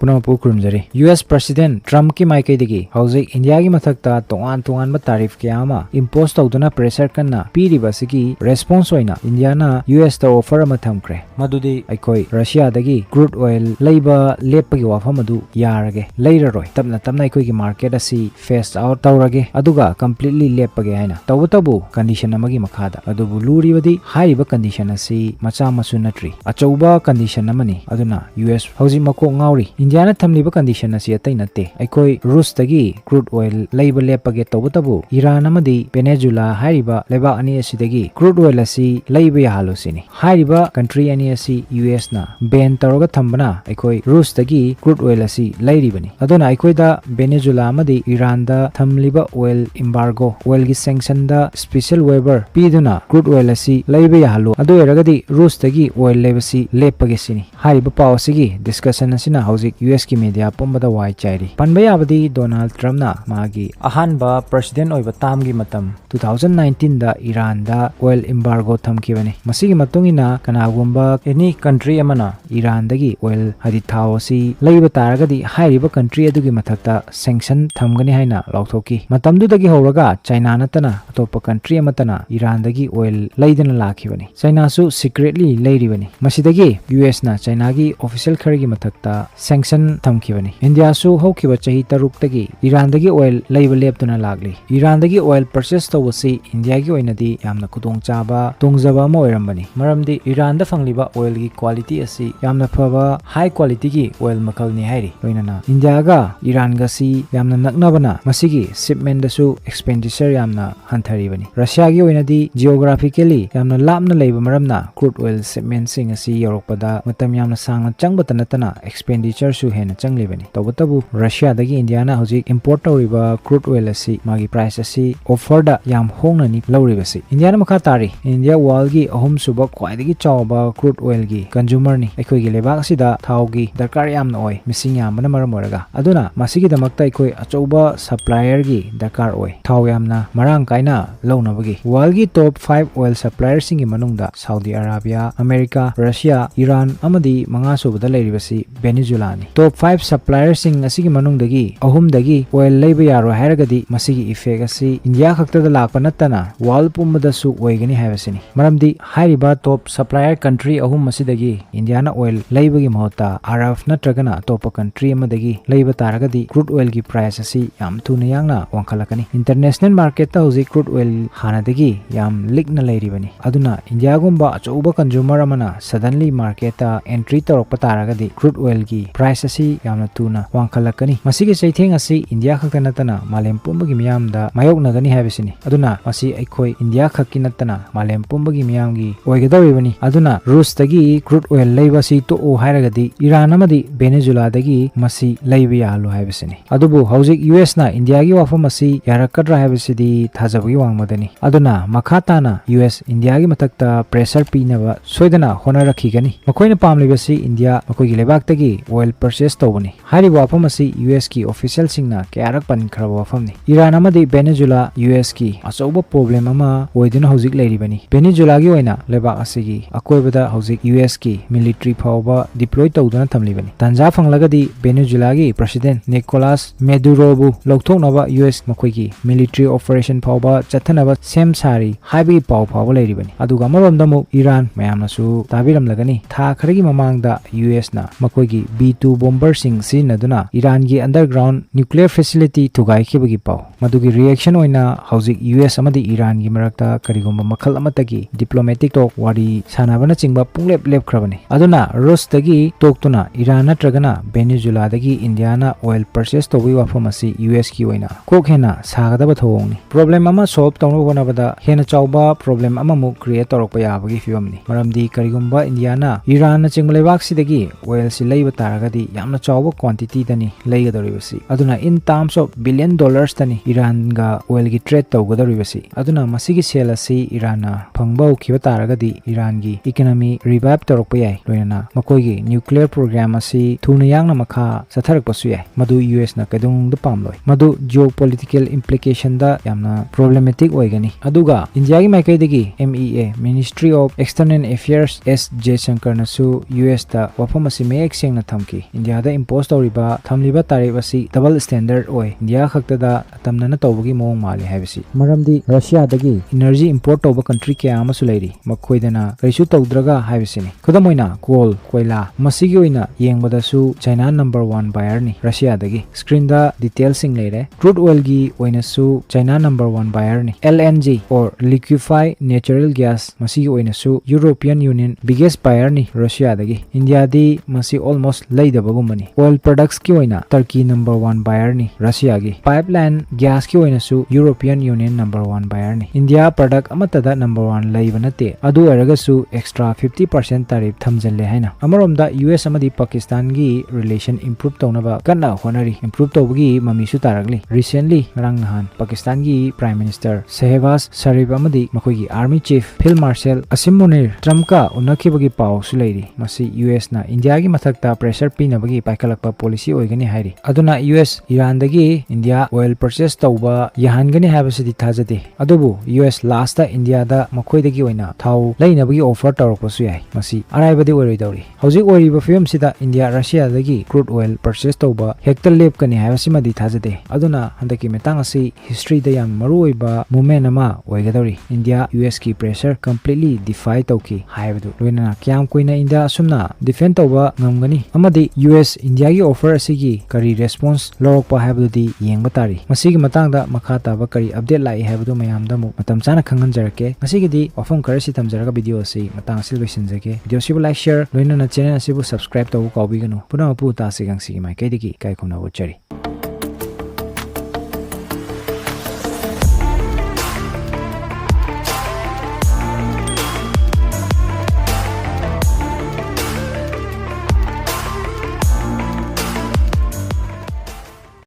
पुनमपु खुरुमजरी US President Trump की माइकैदगी हौजिक India की मथक्ता तोंगान तारीफ क्यामा इम्पोज तौदुना प्रेशर कन्ना पीरिबसिगी रेस्पॉन्स होइना इंडिया ना US ता ऑफर अमा थमख्रे मदुदी अखोई रशिया दगी क्रूड ऑयल लेबा लेपगी वाफम अदु यारगे लेररोय तबना अखोई की मार्केट असी फेस आउट तौरगे अदुगा कंप्लीटली लेपगे हैना तबु कंडीशन अमगी मखादा अदुबु लूरिबदी हाइबा कंडीशन असी मचा मसु नट्री अचौबा कंडीशन अमनी अदुना US हौजि मको ngauri इंडिया ना थमलिबा कंडीशन असी अतै नते अखोई रूस दगी क्रूड ऑयल लेबा लेपगे तबु ईरान अमदी पेनेजुला हाइबा लेबा अनि असिदगी क्रूड ऑयल असी लेबा याहालुसिनी हाइबा कंट्री अनि असी US ना बैन तौरगा थंबना अखोई रूस दगी क्रूड ऑयल असी लेरिबनी अदुना अखोइदा पेनेजुला अमदी ईरान दा थमलिबा ऑयल एम्बार्गो ऑयल की सैंक्शन दा स्पेशल वेबर पीदुना क्रूड ऑयल असी लेबा याहालु अदु एरगदी रूस दगी ऑयल लेबसी लेपगे सिनी हाइबा पाव असिगी डिस्कशन असिना हौजिक US की मीडिया पुंबदा वाइ चाइरी पनबा याबदी डोनाल्ड ट्रम्प ना मागी अहानबा प्रेसिडेंट ओइबा तामगी मतम 2019 दा ईरान दा ऑयल एम्बार्गो थमकिबनी मसिगी मतुंगिना कनागुंबा एनी कंट्री अमना ईरान दगी ऑयल हदि थाव असी लेबा तारगदी हाइरिबा कंट्री अदुगी मथक्ता सैंक्शन थमगनी हाइना लौथोकी मतमदुदगी हौरगा चाइना नतना अतोप कंट्री अमतना ईरान दगी ऑयल लेदना लाखिबनी चाइना सु सीक्रेटली लेरिबनी मसिदगी US ना चाइना की ऑफिशियल खरगी मथक्ता सैंक्शन थमकिबनी इंडिया सु हौकिबा चही तरुक दगी ईरान दगी ऑयल लेबा लेपतुना लागली ईरान दगी ऑयल परचेस तौबसी इंडिया की ओइनदी यामना खुदोंग चाबा तोंगजबा म ओइरमबनी मरमदी ईरान दा फंगलिबा ऑयल की क्वालिटी असी यामना फबा हाई क्वालिटी की ऑयल मखलनी हाइरी लोइनना इंडिया गा ईरान गसी यामना नकनबना मसिगी शिपमेंट दसु एक्सपेंडिचर यामना हंथरिबनी रशिया की ओइनदी जियोग्राफिकली यामना लापना लेबा मरमना क्रूड ऑयल शिपमेंट सिंग असी योरकपदा मतम यामना सांगना चंगबता नतना एक्सपेंडिचर सु हेना चंगलिबनी तबतबु रशिया दगी इंडिया ना हौजिक इंपोर्ट तौरिबा क्रूड ऑयल असी मागी प्राइस असी ऑफर दा याम होंगननी लौरिबसी इंडिया ना मखा तारी इंडिया वर्ल्ड की अहम सुबा ख्वाइदगी चावबा क्रूड ऑयल की कंज्यूमर नि अखोई की लेबाक असिदा थावगी दरकार यामना ओय मिसिंग यामना मरम ओरगा अदुना मसिगी दमकता अखोई अचौबा सप्लायर की दरकार ओय थाव यामना मरांग काइना लौनबगी वर्ल्ड की टॉप 5 ऑयल सप्लायर सिंग की मनुंगदा Saudi Arabia America Russia Iran अमदी मंगा सुबदा लेरिबसी वेनेजुला नि टॉप 5 सप्लायर सिंग असिगी मनुंगदगी अहुमदगी ऑयल लेबा यारो हायरगदी मसिगी इफेक्ट असी इंडिया खक्तदा लाकपा नत्तना वर्ल्ड पुंबदसु ओइगनी हायबसिनी मरमदी हाइरिबा टॉप सप्लायर कंट्री अहुम मसिदगी इंडिया ना ऑयल लेबगी महता अरब नत्रगना टॉप कंट्री अमदगी लेबा तारगदी क्रूड ऑयल की प्राइस असी याम थुना यांगना वांखलकनी इंटरनेशनल मार्केट ता हौजिक क्रूड ऑयल हानादगी याम लिकना लेरिबनी अदुना इंडिया गुंबा अचौबा कंज्यूमर अमना सडनली मार्केट ता एंट्री तौरकपा तारगदी क्रूड ऑयल की प्राइस असी यामना थुना वांखलकनी मसिगी चैथेंग असी इंडिया खक्ता नतना मालेम पुंबगी मियामदा मायोगनगनी हायबसिनी अदुना मसी अखोई इंडिया खक्की नतना मालेम पुंबगी मियामगी ओइगदौरिबनी अदुना रूस दगी क्रूड ऑयल लेबसी तो ओ हायरगदी ईरान अमदी वेनेजुला दगी मसी लेबा याहलु हायबसिनी अदुबु हौजिक US ना इंडिया की वाफम असी यारकद्रा हायबसिदी थाजबगी वांगमदनी अदुना मखाताना US इंडिया की मथक्ता प्रेशर पीनबा सोइदना होनरखिगनी मखोइना पामलिबसी इंडिया मखोइगी लेबाक्तगी ऑयल परचेस तौबनी हारि वाफम असी US की ऑफिशियल सिंगना क्यारक पनखरबा वाफमनी ईरान अमदी वेनेजुला US की अचौबा प्रॉब्लम अमा ओइदुना हौजिक लेरिबनी वेनेजुला की ओइना लेबाक असिगी अकोइबदा हौजिक US की मिलिटरी फावबा डिप्लॉय तौदुना थमलिबनी तंजा फंगलगदी वेनेजुला की प्रेसिडेंट निकोलास मेडुरोबु लौथोकनबा US मखोइगी मिलिटरी ऑपरेशन फावबा चथनबा सेम सारी हाइबी पाव फावबा लेरिबनी अदुगा मरमदमु ईरान मयामनासु ताबिरमलगनी था खरगी ममांगदा US ना मखोइगी B2 बॉम्बर सिंग सिनदुना ईरान की अंडरग्राउंड न्यूक्लियर फैसिलिटी थुगाइखिबगी पाव मदुगी रिएक्शन ओइना हौजिक US अमदी ईरान की मरक्ता करिगुंबा मखल अमतगी डिप्लोमेटिक टॉक वारी सानाबना चिंगबा पुंगलेप लेपख्रबनी अदुना रूस दगी टोकतुना ईरान नत्रगना वेनेजुला दगी इंडिया ना ऑयल परचेस तौबी वाफम असी US की ओइना कोक हेना सागदबा थोंगनी प्रॉब्लम अमा सॉल्व तौनो होनबदा हेना चावबा प्रॉब्लम अमा मु क्रिएट तौरकपा याबगी फिवमनी मरमदी करिगुंबा इंडिया ना ईरान ना चिंगबा लेबाक सिदगी ऑयल सि लेबा तारगदी यामना चावबा क्वांटिटी दनी लेगदरिबसी अदुना in terms of billion dollars तनी ईरान गा ऑयल की ट्रेड तौगदरिबसी अदुना मसिगी सेल असी ईरान फंगबा उखिबा तारगदी ईरान की इकोनॉमी रिवाइव तौरकपा याय लोइना मकोइगी न्यूक्लियर प्रोग्राम असी थुना यांगना मखा सथरकपसु याय मदु US ना कदुंगद पामलोय मदु जियोपॉलिटिकल इंप्लिकेशन दा यामना प्रॉब्लमेटिक ओइगनी अदुगा इंडिया की माइकैदगी MEA ministry of external affairs S Jaishankar नसु US दा वफम असी मेक सेंगना थमकी India da impose tawriba thamliba tarif asi double standard oi India khaktada tamnana tawbagi mong mali haibisi maramdi Russia dagi energy import tawba country kya amasu leiri makhoidana kaisu tawdraga haibisini khodamoina coal koila masigi oina yengbadasu China number 1 buyer ni Russia dagi screen da details sing leire crude oil gi oina su China number 1 buyer ni LNG or liquefied natural gas masigi oina su European Union biggest buyer ni Russia dagi India di masi almost leidabagumani oil products ki oina Turkey number 1 buyer ni Russia gi pipeline gas ki oina su European Union number 1 buyer ni India product amatada number 1 leibanate adu eraga su extra 50% tariff thamjalle haina amaromda US amadi Pakistan gi relation improve tawnaba kana honari improve tawbagi mami su taragli recently rang nahan Pakistan gi Prime Minister Shehbaz Sharif amadi makoigi Army Chief Field Marshal Asim Munir Trump ka unakibagi paw su leiri masi US na India gi mathakta pressure pinabagi paikalakpa policy oigani hairi aduna US Iran dagi India oil purchase tawba yahangani habasidi thajade adubu US last ta India da makoidagi oina thau leinabagi offer tawrokpasu yai masi araibadi oroi dawri hojik oriba film sida India Russia dagi crude oil purchase tawba hekta lep kani habasimadi thajade aduna handaki metang asi history da yam maruoiba movement ama oigadawri India US ki pressure completely defy tawki haibadu loina kyam koina India asumna defend tawba ngamgani amadi US India gi offer asigi kari response lorokpa haibadu yengba tari masigi matangda makha taba kari update lai haibadu mayamda mu matam chana khanganjarake masigi di ofam karasi tamjaraga video asi matang asil loisinjage video sibu like share loina na channel asibu subscribe tawu kawbiganu puna pu Tasi Khangsi mai kaidigi kai khumna wochari